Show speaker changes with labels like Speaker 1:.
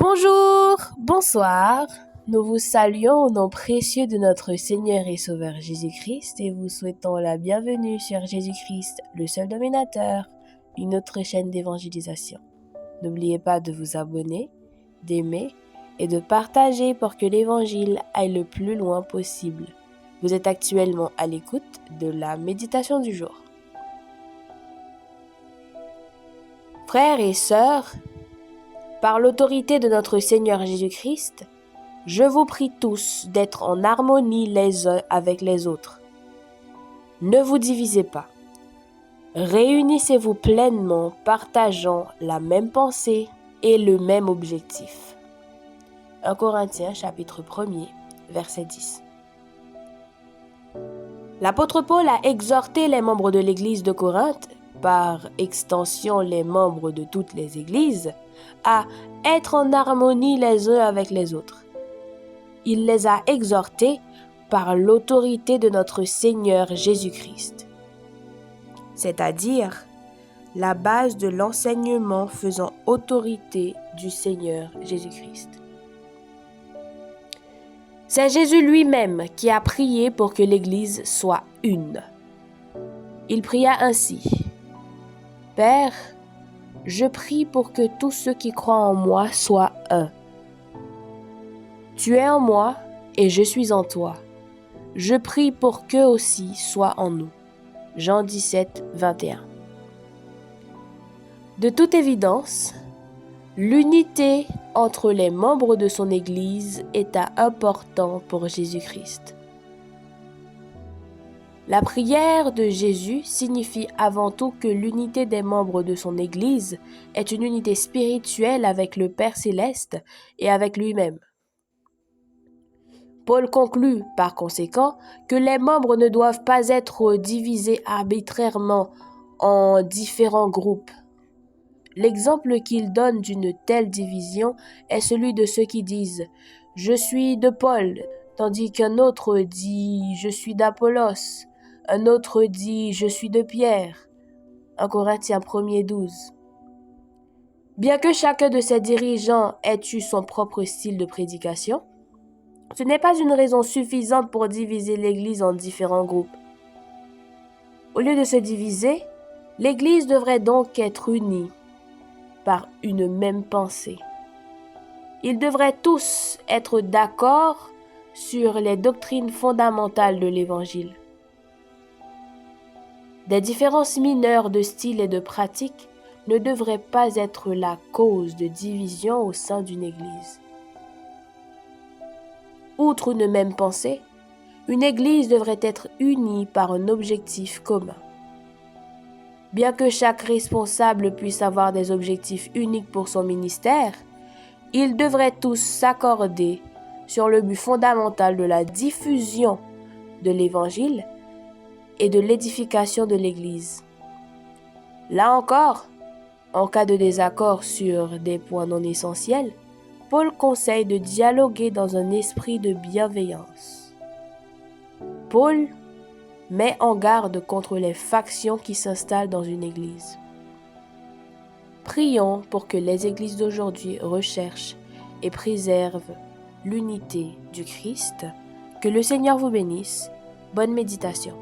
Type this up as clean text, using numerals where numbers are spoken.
Speaker 1: Bonjour, bonsoir. Nous vous saluons au nom précieux de notre Seigneur et Sauveur Jésus-Christ et vous souhaitons la bienvenue sur Jésus-Christ, le seul dominateur, une autre chaîne d'évangélisation. N'oubliez pas de vous abonner, d'aimer et de partager pour que l'évangile aille le plus loin possible. Vous êtes actuellement à l'écoute de la méditation du jour. Frères et sœurs, par l'autorité de notre Seigneur Jésus-Christ, je vous prie tous d'être en harmonie les uns avec les autres. Ne vous divisez pas. Réunissez-vous pleinement, partageant la même pensée et le même objectif. 1 Corinthiens chapitre 1er, verset 10. L'apôtre Paul a exhorté les membres de l'église de Corinthe, par extension les membres de toutes les églises, à être en harmonie les uns avec les autres. Il les a exhortés par l'autorité de notre Seigneur Jésus-Christ, c'est-à-dire la base de l'enseignement faisant autorité du Seigneur Jésus-Christ. C'est Jésus lui-même qui a prié pour que l'Église soit une. Il pria ainsi: « Père, je prie pour que tous ceux qui croient en moi soient un. Tu es en moi et je suis en toi. Je prie pour qu'eux aussi soient en nous. » Jean 17, 21. De toute évidence, l'unité entre les membres de son Église est important pour Jésus-Christ. La prière de Jésus signifie avant tout que l'unité des membres de son Église est une unité spirituelle avec le Père céleste et avec lui-même. Paul conclut par conséquent que les membres ne doivent pas être divisés arbitrairement en différents groupes. L'exemple qu'il donne d'une telle division est celui de ceux qui disent « Je suis de Paul », tandis qu'un autre dit « Je suis d'Apollos », un autre dit « Je suis de Pierre ». 1 Corinthiens 1er 12. Bien que chacun de ces dirigeants ait eu son propre style de prédication, ce n'est pas une raison suffisante pour diviser l'Église en différents groupes. Au lieu de se diviser, l'Église devrait donc être unie par une même pensée. Ils devraient tous être d'accord sur les doctrines fondamentales de l'Évangile. Des différences mineures de style et de pratique ne devraient pas être la cause de division au sein d'une Église. Outre une même pensée, une Église devrait être unie par un objectif commun. Bien que chaque responsable puisse avoir des objectifs uniques pour son ministère, ils devraient tous s'accorder sur le but fondamental de la diffusion de l'Évangile et de l'édification de l'Église. Là encore, en cas de désaccord sur des points non essentiels, Paul conseille de dialoguer dans un esprit de bienveillance. Paul met en garde contre les factions qui s'installent dans une église. Prions pour que les églises d'aujourd'hui recherchent et préservent l'unité du Christ. Que le Seigneur vous bénisse. Bonne méditation.